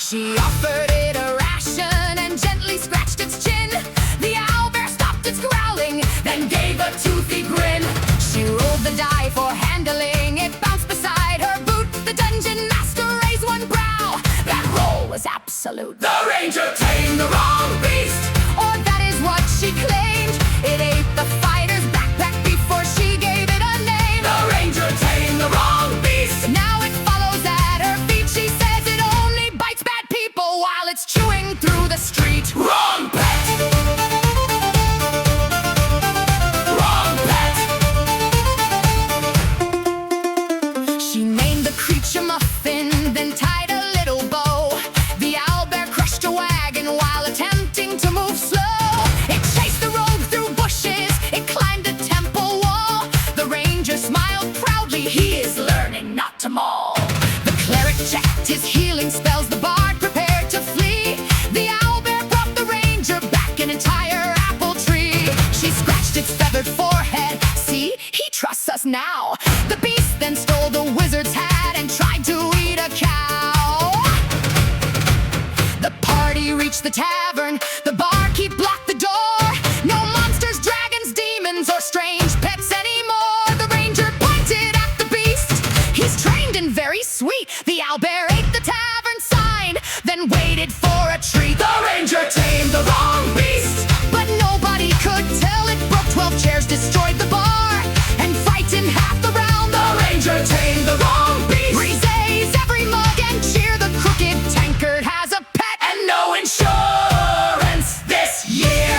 She offered it a ration and gently scratched its chin. The owlbear stopped its growling, then gave a toothy grin. She rolled the die for handling, it bounced beside her boot. The dungeon master raised one brow, that roll was absolute. The ranger tamed the wrong beast, or that is what she claimed. It ate the fighter's backpack before she gave it a name. the ranger tamed the wrong beast. Now it follows at her feet. She says it only bites bad people while it's chewing through the street. Wrong pet, wrong pet. She named the creature Muffin, then tied a little bow. The owlbear crushed a wagon while attempting to move slow. It chased the rogue through bushes, it climbed a temple wall. The ranger smiled proudly, he is learning not to maul. The cleric checked his healing spells, the bard prepared to flee. The owlbear brought the ranger back an entire apple tree. She scratched its feathered forehead, see, he trusts us now. The beast then stole the wizard's hat and tried to eat a cow. The party reached the tavern, the barkeep blocked the door. No monsters, dragons, demons, or strange pets anymore. The ranger pointed at the beast, he's trained and very sweet. The owlbear ate the tavern sign, then waited for a treat. The ranger tamed the wrong beast, But nobody could tell, it broke 12 chairs, destroyed the bar, and frightened half the round. the ranger tamed the wrong beast. Breezes every mug and cheer, the Crooked Tankard has a pet. And no insurance this year.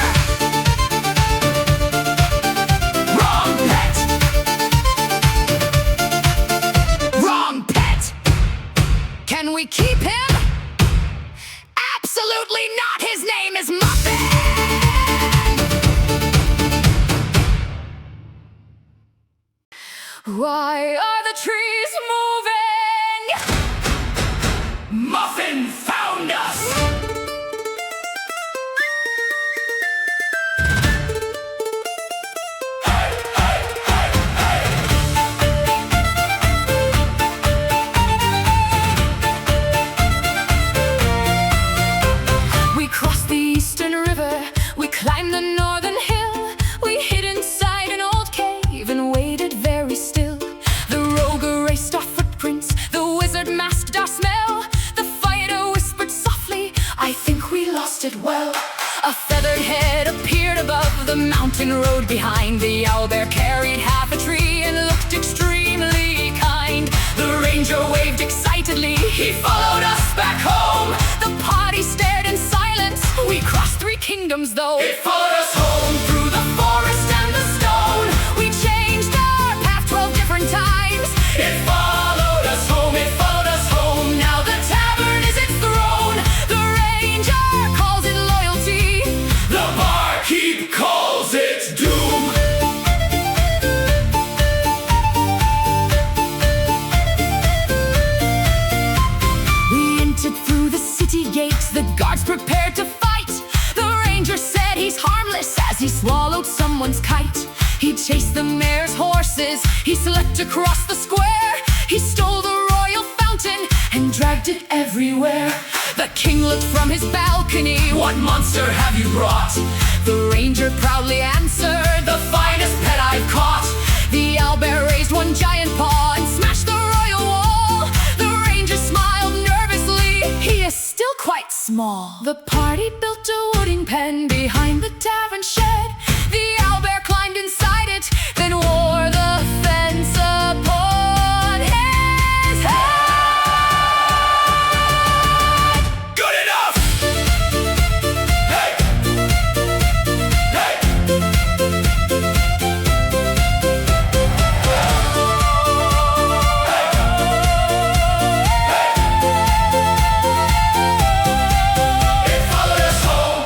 Wrong pet, Wrong pet! Can we keep him? Absolutely not! His name is Muffin! Why are the trees moving? Muffin found us. We crossed the eastern river, we climbed the northern hill. We hid inside an old cave and waited very still. The rogue erased our footprints, the wizard masked our smell. The fighter whispered softly, I think we lost it well. A feathered head appeared above the mountain road behind. The owlbear carried half a tree and looked extremely kind. The ranger waved excitedly, he followed us back home. The party stared in silence, we crossed 3 kingdoms though. It followed us home through the forest and the stone. We changed our path 12 different times. It followed us home, it followed us home. Now the tavern is its throne. The ranger calls it loyalty. The barkeep calls it doom. We entered through the city gates, the guards prepared to fight. The ranger said he's harmless as he swallowed someone's kite. He chased the mayor's horses, he slept across the square. He stole the royal fountain and dragged it everywhere. The king looked from his balcony, What monster have you brought? the ranger proudly answered, The finest pet I've caught. The owlbear raised one giant paw and smashed the royal wall. The ranger smiled nervously, he is still quite small. The party built a wooden pen behind the tavern shed. The owlbear climbed inside it, then wore the fence upon his head. Good enough! Hey! Hey! It followed us home.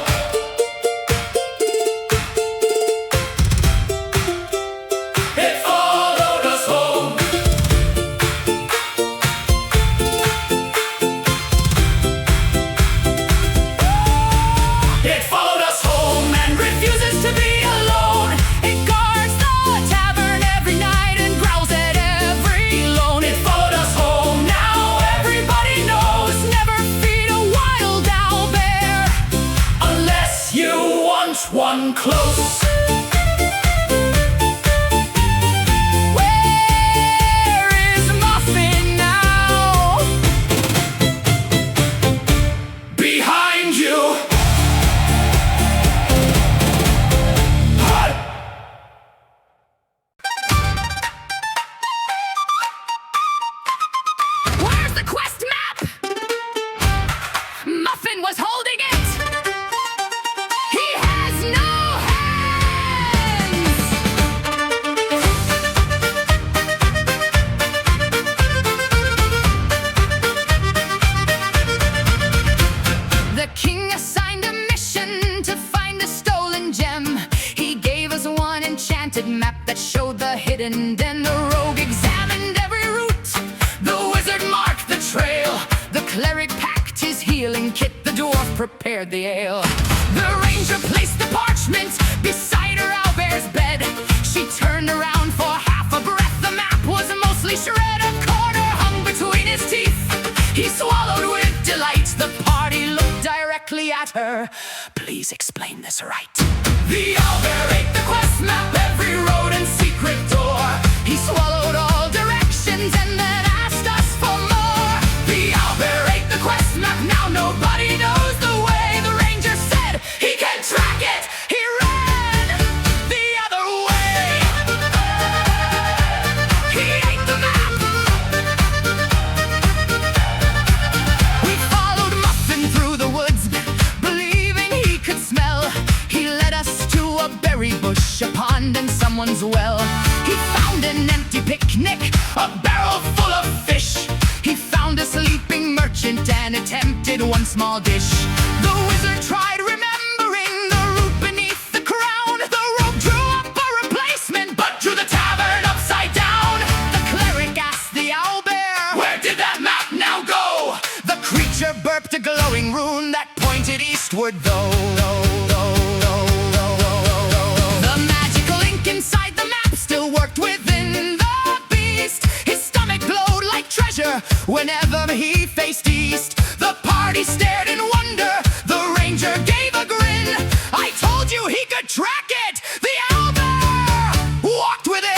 the quest map. Muffin was holding it. He has no hands. The king assigned a mission to find a stolen gem. He gave us one enchanted map that showed the hidden den. The rogue examined every route. The wizard marked the trail. The cleric packed his healing kit. The dwarf prepared the ale. The ranger placed the parchment beside her owlbear's bed. She turned around for half a breath. The map was mostly shred. A corner hung between his teeth. He swallowed with delight. The party looked directly at her. Please explain this right. The owlbear ate the quest map, every road and secret door. He swallowed all directions and then asked us for more. The owlbear ate the quest map, now nobody knows the way. The ranger said he can track it. He ran the other way. He ate the map. We followed Muffin through the woods, believing he could smell. He led us to a berry bush, a pond, and someone's well. He found an empty picnic, a barrel full of fish. He found a sleeping merchant and attempted one small dish. The wizard tried remembering the root beneath the crown. The rogue drew up a replacement, but drew the tavern upside down. The cleric asked the owlbear, where did that map now go? The creature burped a glowing rune that pointed eastward though. The magical ink inside the map still worked within the beast. His stomach glowed like treasure whenever he faced east. The party stared in wonder. The ranger gave a grin. I told you he could track it. The owlbear walked within.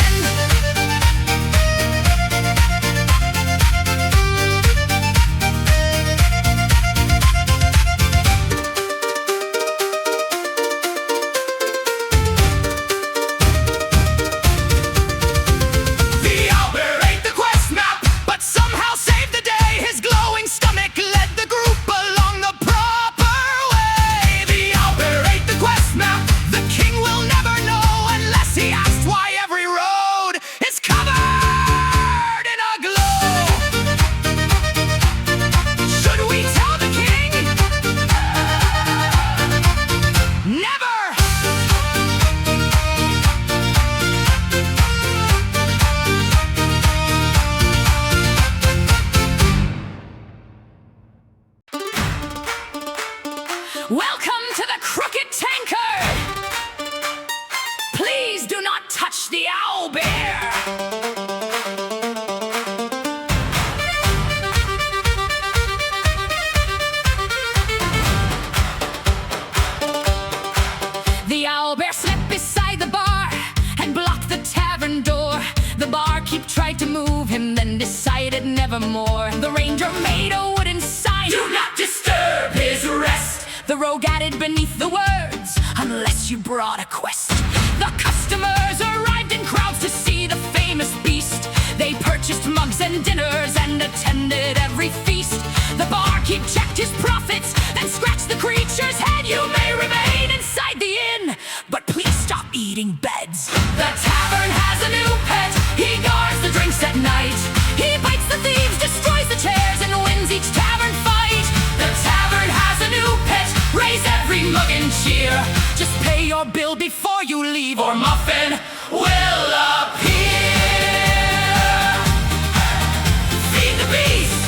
The owlbear ate the quest map, but somehow saved the day. His glowing stomach led the group along the proper way. The owlbear ate the quest map. The king will never know unless he asks why every road is covered in a glow. Should we tell the king? Never! Welcome to the Crooked Tankard! Please do not touch the owlbear! The owlbear slept beside the bar and blocked the tavern door. The barkeep tried to move him, then decided nevermore. The ranger made a wooden sign, do not disturb his rest. The rogue added beneath the words, unless you brought a quest. The customers arrived in crowds to see the famous beast. They purchased mugs and dinners and attended every feast. The barkeep checked his profits, then scratched the creature's head. You may remain inside the inn, but please stop eating beds. The tavern has a new pet. He guards the drinks at night. He bites the thieves, destroys the chairs, and wins each tavern fight. The tavern has a new pet. Raise every mug and cheer. Just pay your bill before you leave, or Muffin will appear. Feed the beast.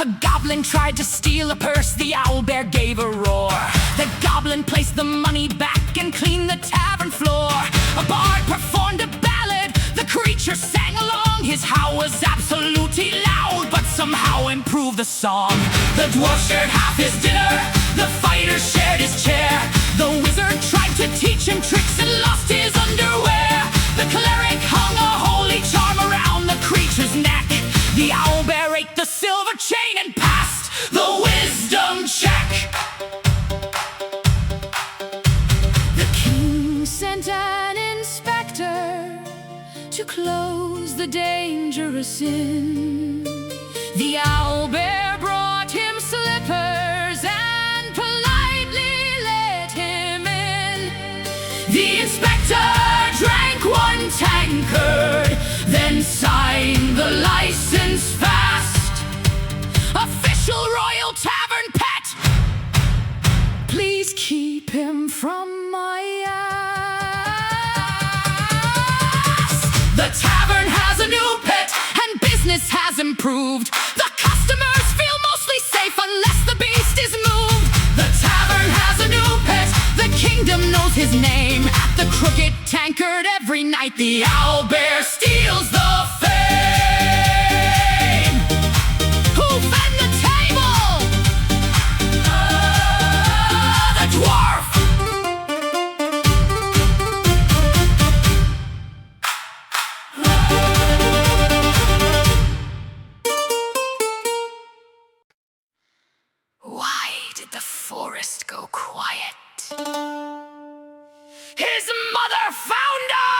A goblin tried to steal a purse. The owlbear gave a roar. The goblin placed the money back and cleaned the tavern floor. A bard performed a ballad. The creature sang along. His howl was absolutely loud, but somehow improved the song. The dwarf shared half his dinner. The fighter shared his chair. The wizard tried to teach him tricks and lost his underwear. The cleric hung a holy charm around the creature's neck. The owlbear ate the silver chain and passed the wisdom check. to close the dangerous inn. The owlbear brought him slippers and politely let him in. The inspector drank one tankard, then signed the license fast. Official royal tavern pet, please keep him from my ass. The tavern has a new pet and business has improved. The customers feel mostly safe unless the beast is moved. The tavern has a new pet, the kingdom knows his name. At the Crooked Tankard every night the owlbear steals the fame. Who fed the table? The dwarf. Why did the forest go quiet? His mother found us!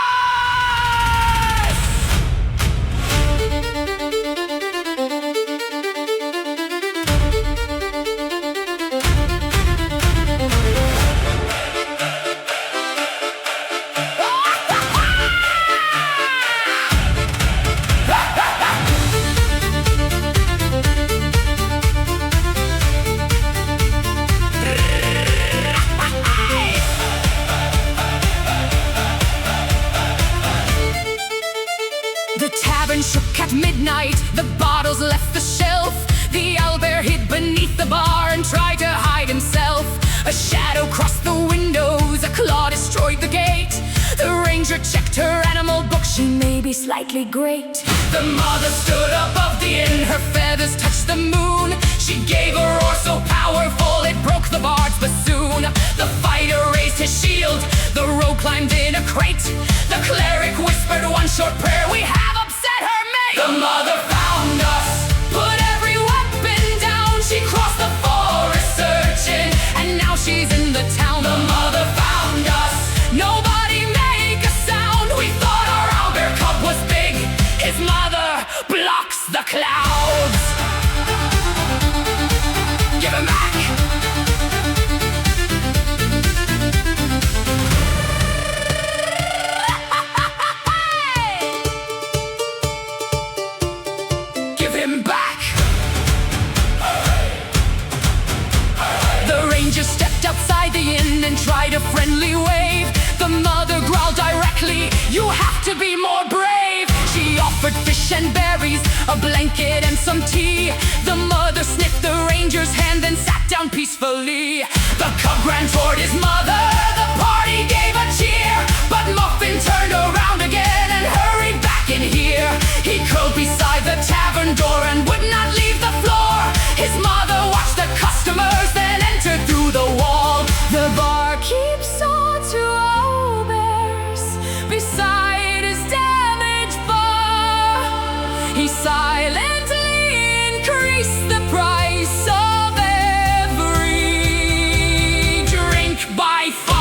The tavern shook at midnight, the bottles left the shelf. The owlbear hid beneath the bar and tried to hide himself. A shadow crossed the windows, a claw destroyed the gate. The ranger checked her animal book, she may be slightly great. The mother stood above the inn, her feathers touched the moon. She gave a roar so powerful it broke the bard's bassoon. The fighter raised his shield, the rogue climbed in a crate. The cleric whispered one short prayer, we have upset her mate. The mother found us, put every weapon down. She crossed the forest searching, and now she's in the town. The mother found us, nobody make a sound. We thought our owlbear cub was big, his mother blocks the clouds. Give him back. Give him back. The ranger stepped outside the inn and tried a friendly wave. The mother growled directly, you have to be more brave. She offered fish and berries, a blanket and some tea. The mother sniffed the ranger's hand, then sat down peacefully. The cub ran toward his mother, the party gave a cheer. But Muffin turned around again and hurried back in here. He curled beside the tavern door and would not leave the floor. His mother watched the customers, then entered through the wall. The bar keeps on to owlbears beside his damaged bar. He silently increased the price of every drink by far.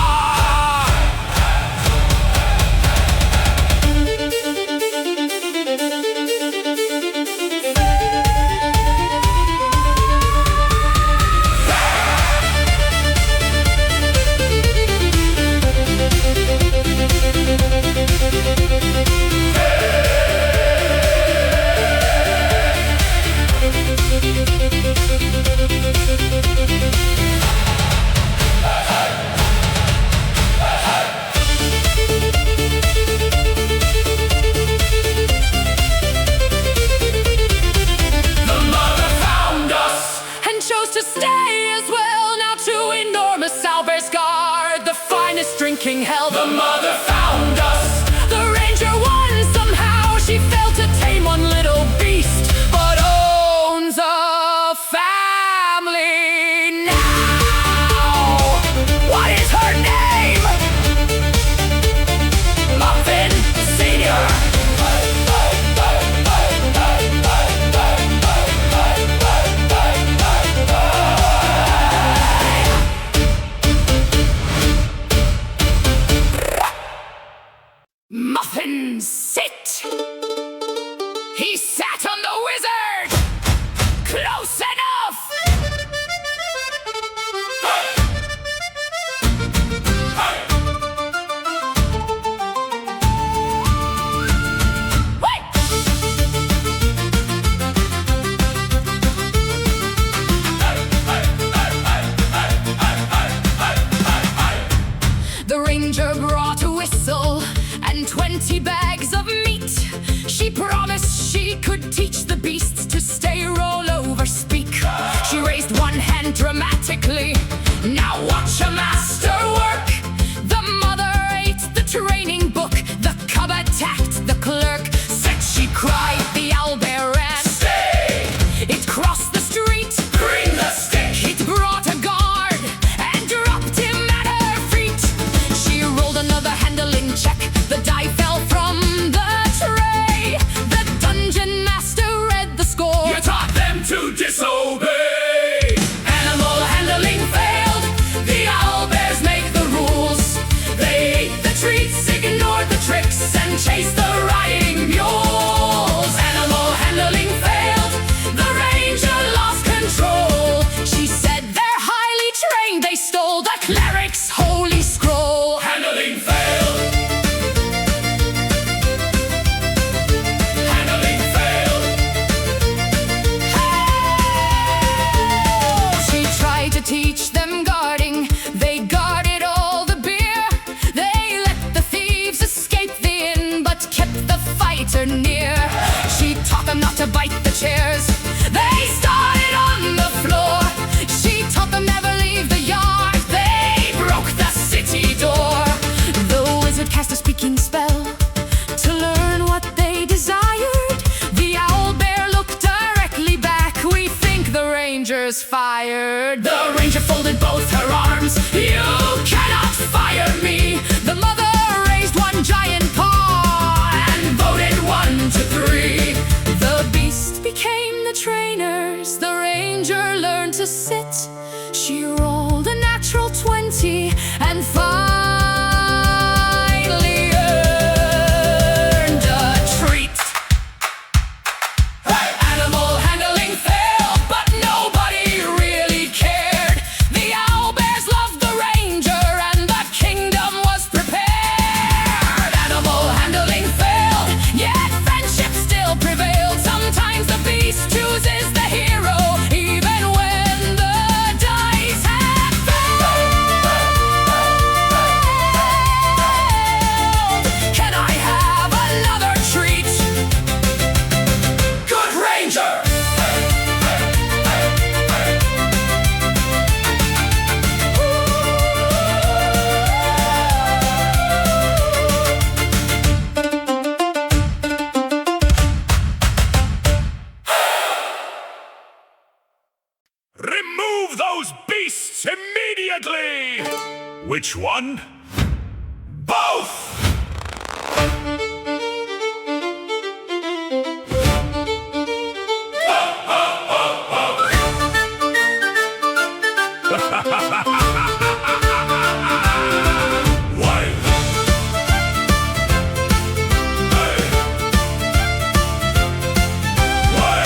To stay as well, now to enormous owlbear's guard, the finest drinking hell. The mother found us, the ranger won somehow. She failed to tame one little beast, but owns a family now. What is her name? Muffin Senior. 20 bags of meat. She promised she could teach the beasts to stay, roll over, speak. She raised one hand dramatically. Now watch a master work. The mother ate the training book. The cub attacked the clerk. Said she cried, the owlbear ran. Stay! It crossed the street. Bring the stick! It brought a guard and dropped him at her feet. She rolled another handling check. The die fell from the tray. The dungeon master read the score. You taught them to disobey! Animal handling failed. The owlbears make the rules. They ate the treats, ignored the tricks, and chased the riding mules. Animal handling failed. The ranger lost control. She said they're highly trained. They stole the cleric's holy scroll. Handling failed. Handling failed. She tried to teach them guarding. They guarded all the beer. They let the thieves escape the inn, but kept the fighter near. She taught them not to bite the chairs. They started on the floor. She taught them never leave the yard. They broke the city door. The wizard cast a speaking spell to learn what they desired. The owlbear looked directly back. We think the ranger's fired. The ranger folded both her arms. You cannot fire me! The mother raised one giant paw And voted 1 to 3. the beast became the trainers. The ranger learned to sit. She rolled a natural 20 and finally earned a treat. Animal handling failed, but nobody really cared. The owlbears loved the ranger and the kingdom was prepared. Animal handling failed. Yet friendship still prevailed. Sometimes the beast chooses the hero, even when the dice have failed. Can I have another treat? Good ranger! Remove those beasts immediately! Which one? Both! Why? Hey. Why?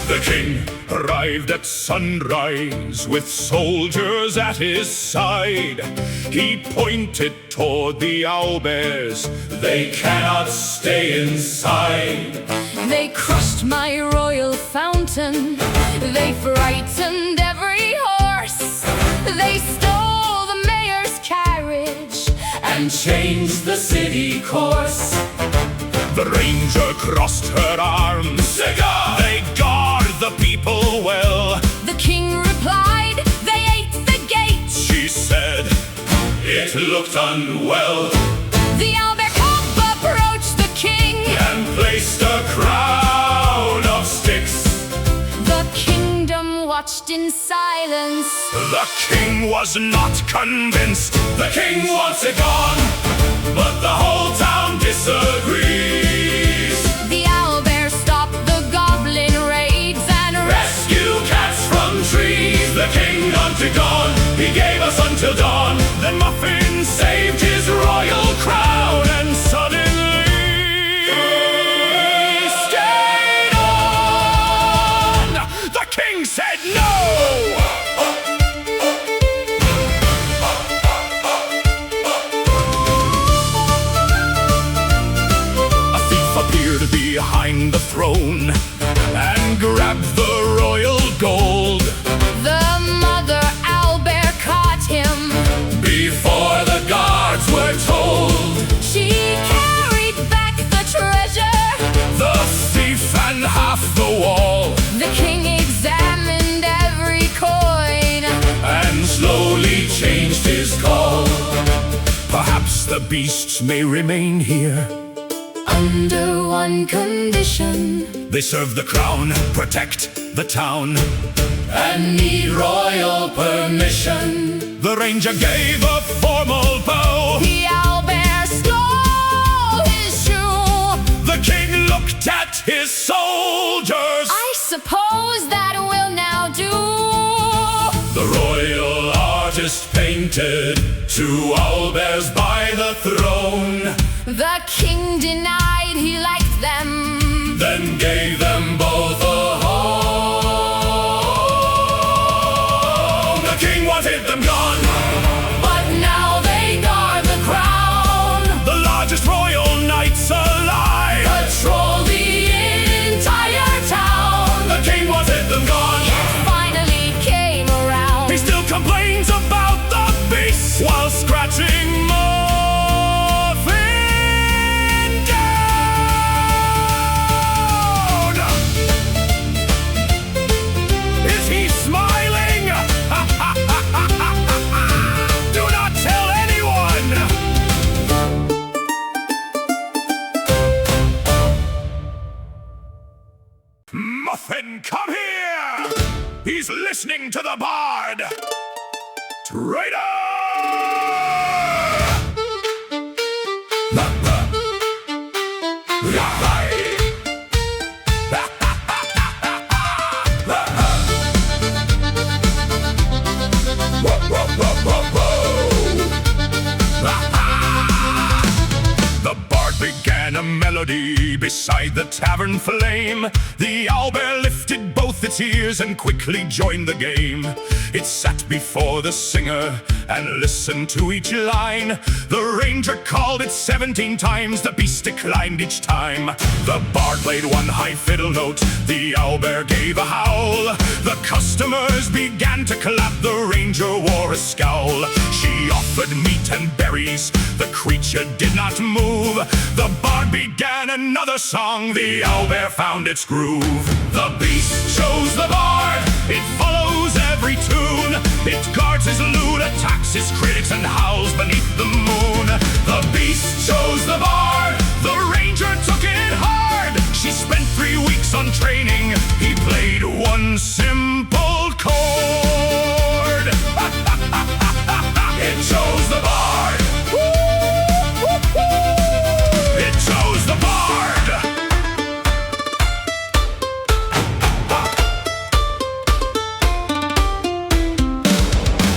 The king arrived at sunrise with soldiers at his side. He pointed toward the owlbears. They cannot stay inside. They crushed my royal fountain. They frightened every horse. They stole the mayor's carriage And changed the city course. The ranger crossed her arms. Cigar! They guard the people well. The king replied, they ate the gate. She said, it looked unwell. The owlbear cub approached the king And placed a crown of sticks. The kingdom watched in silence. The king was not convinced. The king wants it gone, but the whole town disagrees. The owlbear stopped the goblin raids and Rescue cats from trees. The king hunted gone. He gave us until dawn. Then Muffin saved his royal crown and suddenly stayed on. The king said no. A beasts may remain here under one condition. they serve the crown, protect the town, and need royal permission. The ranger gave a formal bow. The owlbear stole his shoe. The king looked at his soldiers. I suppose that will now do. The royal artist painted 2 owlbears by the throne, The king denied he liked them. then gave them both a home. The king wanted them gone, But now they guard the crown. the largest royal knights alive. Patrol the entire town. The king wanted them gone. Finally came around. He still complains about the beasts while scratching Muffin down. Is he smiling? Do not tell anyone. Muffin, come here! He's listening to the bard! Traitor! The bard began a melody beside the tavern flame. The owlbear lifted both its ears and quickly joined the game. It sat before the singer and listened to each line. The ranger called it 17 times, the beast declined each time. The bard played one high fiddle note, the owlbear gave a howl. The customers began to clap, the ranger wore a scowl. She offered meat and berries, the creature did not move. The bard began another song, the owlbear found its groove. The beast chose the bard, it follows every tune. It guards his lute, attacks his critics, and howls beneath the moon. The beast chose the bard, the ranger took it hard. She spent 3 weeks on training, he played one simple chord. It chose the bard. It chose the bard.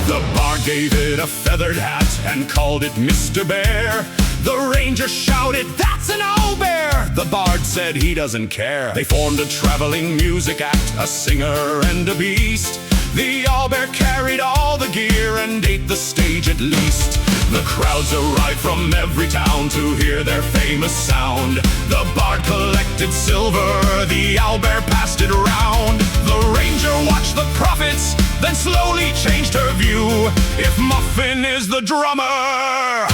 The bard gave it a feathered hat and called it Mr. Bear. The ranger shouted, "That's an owlbear!" The bard said he doesn't care. They formed a traveling music act, a singer and a beast. The owlbear carried all the gear and ate the stage at least. The crowds arrived from every town to hear their famous sound. The bard collected silver, the owlbear passed it around. The ranger watched the profits, then slowly changed her view. If Muffin is the drummer,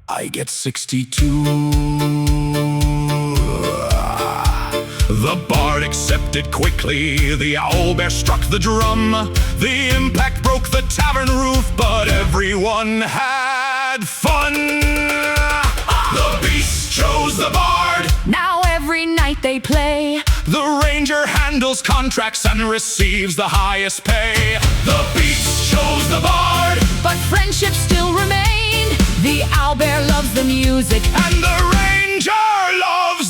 I get 62. The bard accepted quickly, the owlbear struck the drum. The impact broke the tavern roof, but everyone had fun. The beast chose the bard. Now every night they play. The ranger handles contracts and receives the highest pay. The beast chose the bard, But friendships still remain. The owlbear loves the music, and the ranger loves